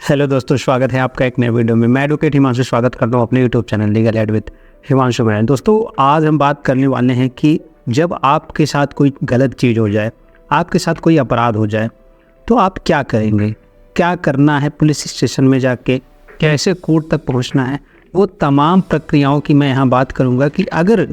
Hello दोस्तों, स्वागत है आपका एक नए वीडियो में। मैं एडवोकेट हिमांशु स्वागत करता हूं अपने YouTube channel legal aid with Himanshu में। दोस्तों, आज हम बात करने वाले हैं कि जब आपके साथ कोई गलत चीज़ हो जाए, आपके साथ कोई अपराध हो जाए, तो आप क्या करेंगे, क्या करना है, पुलिस स्टेशन में जाके कैसे कोर्ट तक पहुंचना है, वो तमाम प्रक्रियाओं की मैं यहाँ बात करूँगा कि अगर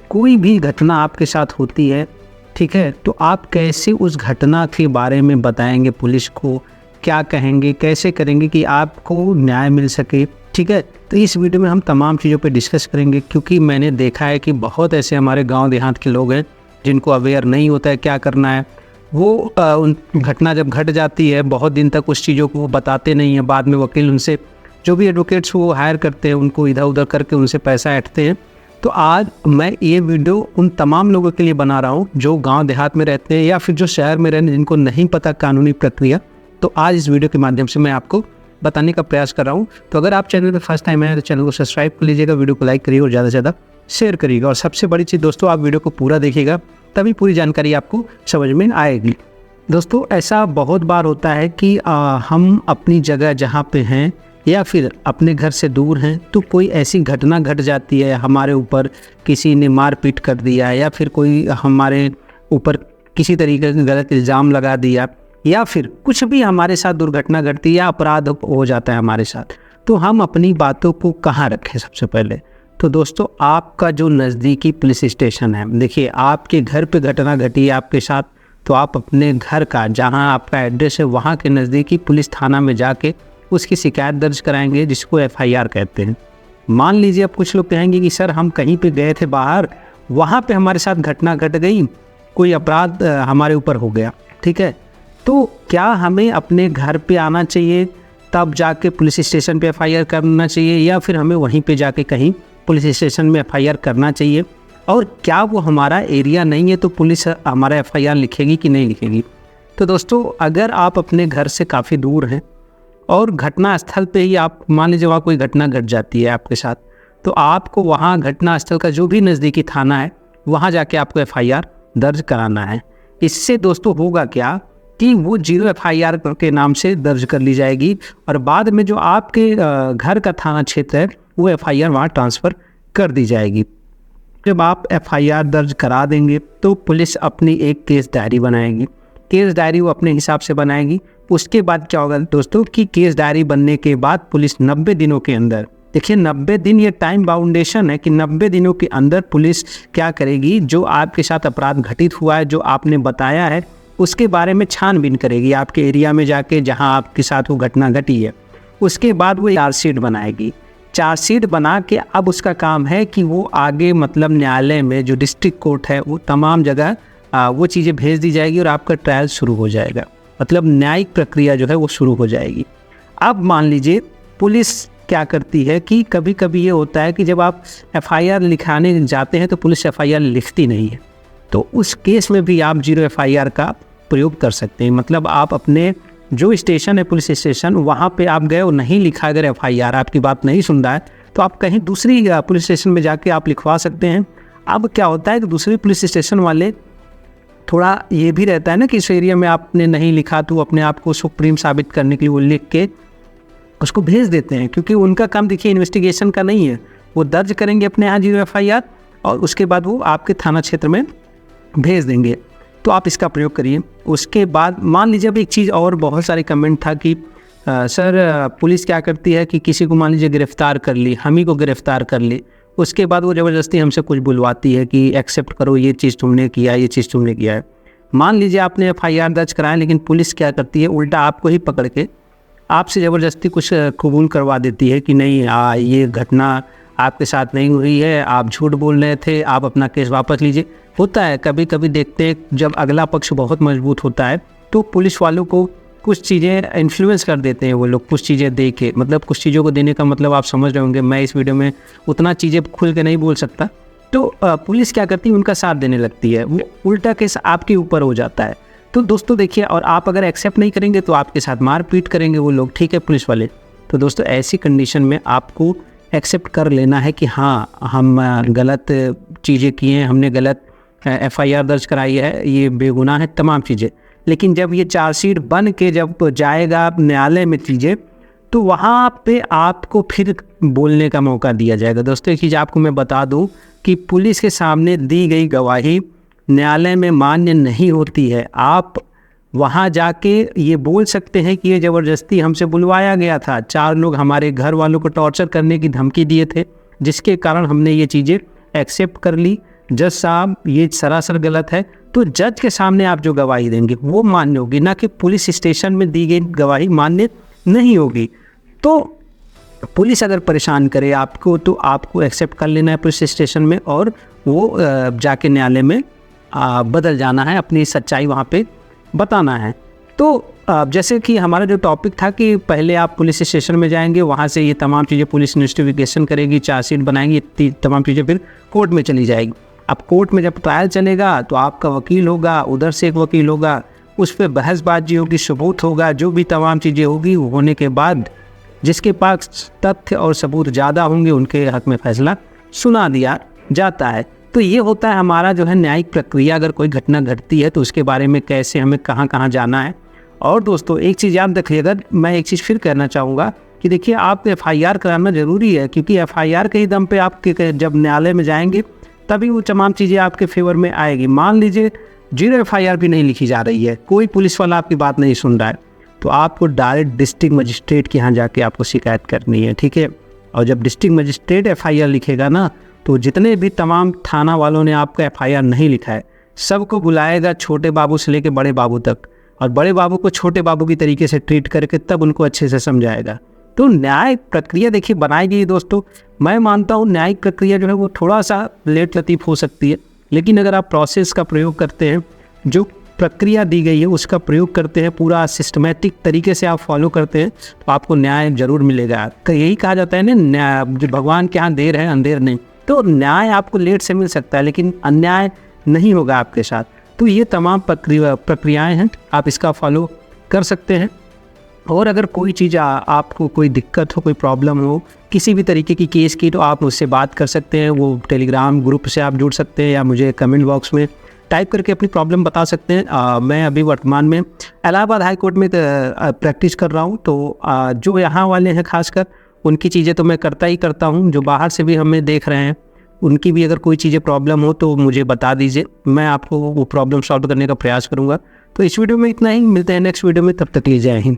कोई भी घटना आपके साथ होती है, ठीक है, तो आप कैसे उस घटना के बारे में बताएंगे पुलिस को, क्या कहेंगे, कैसे करेंगे कि आपको न्याय मिल सके। ठीक है, तो इस वीडियो में हम तमाम चीज़ों पे डिस्कस करेंगे, क्योंकि मैंने देखा है कि बहुत ऐसे हमारे गांव देहात के लोग हैं जिनको अवेयर नहीं होता है क्या करना है। वो उन घटना जब घट जाती है, बहुत दिन तक उस चीज़ों को वो बताते नहीं हैं। बाद में वकील उनसे, जो भी एडवोकेट्स वो हायर करते हैं, उनको इधर उधर करके उनसे पैसा ऐंठते हैं। तो आज मैं ये वीडियो उन तमाम लोगों के लिए बना रहा हूँ जो गाँव देहात में रहते हैं या फिर जो शहर में रहते हैं, जिनको नहीं पता कानूनी प्रक्रिया। तो आज इस वीडियो के माध्यम से मैं आपको बताने का प्रयास कर रहा हूँ। तो अगर आप चैनल पर फर्स्ट टाइम आए तो चैनल को सब्सक्राइब कर लीजिएगा, वीडियो को लाइक करिए और ज़्यादा से ज़्यादा शेयर करिएगा। और सबसे बड़ी चीज़ दोस्तों, आप वीडियो को पूरा देखिएगा, तभी पूरी जानकारी आपको समझ में आएगी। दोस्तों, ऐसा बहुत बार होता है कि हम अपनी जगह जहाँ पे हैं या फिर अपने घर से दूर हैं, तो कोई ऐसी घटना घट जाती है हमारे ऊपर, किसी ने मारपीट कर दिया या फिर कोई हमारे ऊपर किसी तरीके का गलत इल्ज़ाम लगा दिया या फिर कुछ भी हमारे साथ दुर्घटना घटती है या अपराध हो जाता है हमारे साथ, तो हम अपनी बातों को कहाँ रखें। सबसे पहले तो दोस्तों, आपका जो नज़दीकी पुलिस स्टेशन है, देखिए आपके घर पे घटना घटी है आपके साथ, तो आप अपने घर का, जहाँ आपका एड्रेस है, वहाँ के नज़दीकी पुलिस थाना में जाके उसकी शिकायत दर्ज कराएंगे, जिसको FIR कहते हैं। मान लीजिए अब कुछ लोग कहेंगे कि सर हम कहीं पे गए थे बाहर, वहाँ पे हमारे साथ घटना घट गई, कोई अपराध हमारे ऊपर हो गया, ठीक है, तो क्या हमें अपने घर पे आना चाहिए तब जाके पुलिस स्टेशन पे FIR करना चाहिए, या फिर हमें वहीं पे जाके कहीं पुलिस स्टेशन में FIR करना चाहिए? और क्या वो हमारा एरिया नहीं है तो पुलिस हमारा FIR लिखेगी कि नहीं लिखेगी? तो दोस्तों, अगर आप अपने घर से काफ़ी दूर हैं और घटना स्थल पे ही आप, मान लीजिए वहाँ कोई घटना घट जाती है आपके साथ, तो आपको वहाँ घटना स्थल का जो भी नज़दीकी थाना है, वहाँ जाके आपको FIR दर्ज कराना है। इससे दोस्तों होगा क्या कि वो 0 FIR के नाम से दर्ज कर ली जाएगी और बाद में जो आपके घर का थाना क्षेत्र है, वो FIR वहाँ ट्रांसफ़र कर दी जाएगी। जब आप FIR दर्ज करा देंगे तो पुलिस अपनी एक केस डायरी बनाएगी। केस डायरी वो अपने हिसाब से बनाएगी। उसके बाद क्या होगा दोस्तों कि केस डायरी बनने के बाद पुलिस 90 दिनों के अंदर, देखिए 90 दिन ये टाइम बाउंडेशन है कि 90 दिनों के अंदर पुलिस क्या करेगी, जो आपके साथ अपराध घटित हुआ है, जो आपने बताया है, उसके बारे में छानबीन करेगी आपके एरिया में जाके जहां आपके साथ वो घटना घटी है। उसके बाद वो चार्जशीट बनाएगी। चार्जशीट बना के अब उसका काम है कि वो आगे मतलब न्यायालय में, जो डिस्ट्रिक्ट कोर्ट है, वो तमाम जगह वो चीज़ें भेज दी जाएगी और आपका ट्रायल शुरू हो जाएगा, मतलब न्यायिक प्रक्रिया जो है वो शुरू हो जाएगी। अब मान लीजिए पुलिस क्या करती है कि कभी कभी ये होता है कि जब आप FIR लिखाने जाते हैं तो पुलिस FIR लिखती नहीं है, तो उस केस में भी आप 0 FIR का प्रयोग कर सकते हैं। मतलब आप अपने जो स्टेशन है, पुलिस स्टेशन, वहाँ पे आप गए और नहीं लिखा अगर FIR, आपकी बात नहीं सुन रहा है, तो आप कहीं दूसरी पुलिस स्टेशन में जाके आप लिखवा सकते हैं। अब क्या होता है कि दूसरे पुलिस स्टेशन वाले, थोड़ा ये भी रहता है ना कि इस एरिया में आपने नहीं लिखा तो अपने आप को सुप्रीम साबित करने के लिए वो लिख के उसको भेज देते हैं, क्योंकि उनका काम देखिए इन्वेस्टिगेशन का नहीं है। वो दर्ज करेंगे अपने यहाँ 0 FIR और उसके बाद वो आपके थाना क्षेत्र में भेज देंगे। तो आप इसका प्रयोग करिए। उसके बाद मान लीजिए अब एक चीज़ और, बहुत सारे कमेंट था कि सर पुलिस क्या करती है कि किसी को मान लीजिए गिरफ्तार कर ली, हम ही को गिरफ्तार कर ली, उसके बाद वो ज़बरदस्ती हमसे कुछ बुलवाती है कि एक्सेप्ट करो, ये चीज़ तुमने किया, ये चीज़ तुमने किया है। मान लीजिए आपने FIR दर्ज कराया, लेकिन पुलिस क्या करती है, उल्टा आपको ही पकड़ के आपसे ज़बरदस्ती कुछ कबूल करवा देती है कि नहीं, ये घटना आपके साथ नहीं हुई है, आप झूठ बोल रहे थे, आप अपना केस वापस लीजिए। होता है कभी कभी, देखते हैं जब अगला पक्ष बहुत मजबूत होता है तो पुलिस वालों को कुछ चीज़ें इन्फ्लुएंस कर देते हैं, वो लोग कुछ चीज़ें दे के, मतलब कुछ चीज़ों को देने का मतलब आप समझ रहे होंगे। मैं इस वीडियो में उतना चीज़ें खुल के नहीं बोल सकता। तो पुलिस क्या करती है, उनका साथ देने लगती है, वो उल्टा केस आपके ऊपर हो जाता है। तो दोस्तों देखिए, और आप अगर एक्सेप्ट नहीं करेंगे तो आपके साथ मारपीट करेंगे वो लोग, ठीक है, पुलिस वाले। तो दोस्तों ऐसी कंडीशन में आपको एक्सेप्ट कर लेना है कि हाँ, हम गलत चीज़ें किए हैं, हमने गलत FIR दर्ज कराई है, ये बेगुनाह है, तमाम चीज़ें। लेकिन जब ये चार्जशीट बन के जब जाएगा न्यायालय में चीज़ें, तो वहाँ पे आपको फिर बोलने का मौका दिया जाएगा। दोस्तों एक चीज़ आपको मैं बता दूं कि पुलिस के सामने दी गई गवाही न्यायालय में मान्य नहीं होती है। आप वहाँ जाके ये बोल सकते हैं कि ये ज़बरदस्ती हमसे बुलवाया गया था, 4 लोग हमारे घर वालों को टॉर्चर करने की धमकी दिए थे, जिसके कारण हमने ये चीज़ें एक्सेप्ट कर ली। जज साहब ये सरासर गलत है। तो जज के सामने आप जो गवाही देंगे वो मान्य होगी, ना कि पुलिस स्टेशन में दी गई गवाही मान्य नहीं होगी। तो पुलिस अगर परेशान करे आपको तो आपको एक्सेप्ट कर लेना है पुलिस स्टेशन में, और वो जाके न्यायालय में बदल जाना है, अपनी सच्चाई वहाँ पे बताना है। तो जैसे कि हमारा जो टॉपिक था कि पहले आप पुलिस स्टेशन में जाएंगे, वहाँ से ये तमाम चीज़ें पुलिस इन्वेस्टिगेशन करेगी, चार्जशीट बनाएंगी, तमाम चीज़ें फिर कोर्ट में चली जाएगी। अब कोर्ट में जब ट्रायल चलेगा तो आपका वकील होगा, उधर से एक वकील होगा, उस पर बहसबाजी होगी, सबूत होगा, जो भी तमाम चीज़ें होगी होने के बाद जिसके पास तथ्य और सबूत ज़्यादा होंगे उनके हक़ में फैसला सुना दिया जाता है। तो ये होता है हमारा जो है न्यायिक प्रक्रिया। अगर कोई घटना घटती है तो उसके बारे में कैसे हमें कहाँ कहाँ जाना है। और दोस्तों एक चीज़ याद रखिएगा, मैं एक चीज़ फिर कहना चाहूँगा कि देखिए आप FIR कराना ज़रूरी है, क्योंकि FIR के ही दम पे आप जब न्यायालय में जाएंगे तभी वो तमाम चीज़ें आपके फेवर में आएगी। मान लीजिए 0 FIR भी नहीं लिखी जा रही है, कोई पुलिस वाला आपकी बात नहीं सुन रहा है, तो आपको डायरेक्ट डिस्ट्रिक्ट मजिस्ट्रेट के यहाँ जाके आपको शिकायत करनी है, ठीक है। और जब डिस्ट्रिक्ट मजिस्ट्रेट FIR लिखेगा ना, तो जितने भी तमाम थाना वालों ने आपका FIR नहीं लिखा है सबको बुलाएगा, छोटे बाबू से लेके बड़े बाबू तक, और बड़े बाबू को छोटे बाबू की तरीके से ट्रीट करके तब उनको अच्छे से समझाएगा। तो न्यायिक प्रक्रिया देखिए बनाई गई दोस्तों। मैं मानता हूँ न्यायिक प्रक्रिया जो है वो थोड़ा सा लेट लतीफ़ हो सकती है, लेकिन अगर आप प्रोसेस का प्रयोग करते हैं, जो प्रक्रिया दी गई है उसका प्रयोग करते हैं, पूरा सिस्टमेटिक तरीके से आप फॉलो करते हैं, तो आपको न्याय जरूर मिलेगा। तो यही कहा जाता है ना, न्याय जो भगवान के यहाँ देर है अंधेर नहीं। तो न्याय आपको लेट से मिल सकता है लेकिन अन्याय नहीं होगा आपके साथ। तो ये तमाम प्रक्रियाएं हैं, आप इसका फॉलो कर सकते हैं। और अगर कोई चीज़ आपको कोई दिक्कत हो, कोई प्रॉब्लम हो किसी भी तरीके की केस की, तो आप मुझसे बात कर सकते हैं। वो टेलीग्राम ग्रुप से आप जुड़ सकते हैं या मुझे कमेंट बॉक्स में टाइप करके अपनी प्रॉब्लम बता सकते हैं। मैं अभी वर्तमान में इलाहाबाद हाई कोर्ट में प्रैक्टिस कर रहा हूँ, तो जो यहाँ वाले हैं खासकर उनकी चीज़ें तो मैं करता ही करता हूँ। जो बाहर से भी हमें देख रहे हैं उनकी भी अगर कोई चीज़ें प्रॉब्लम हो तो मुझे बता दीजिए, मैं आपको वो प्रॉब्लम सॉल्व करने का प्रयास करूँगा। तो इस वीडियो में इतना ही, मिलते हैं नेक्स्ट वीडियो में, तब तक के लिए जय हिंद।